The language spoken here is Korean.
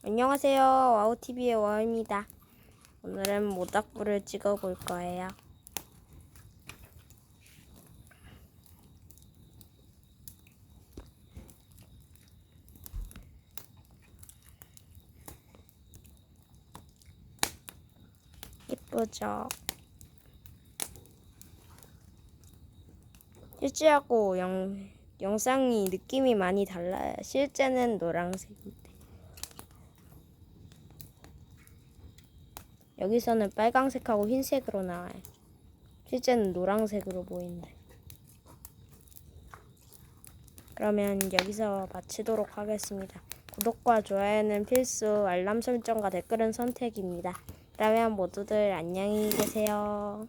안녕하세요. 와우TV의 와우입니다. 오늘은 모닥불을 찍어볼 거예요. 예쁘죠? 실제하고 영상이 느낌이 많이 달라요. 실제는 노란색인데 여기서는 빨강색하고 흰색으로 나와요. 실제는 노란색으로 보이는데. 그러면 여기서 마치도록 하겠습니다. 구독과 좋아요는 필수, 알람 설정과 댓글은 선택입니다. 그러면 모두들 안녕히 계세요.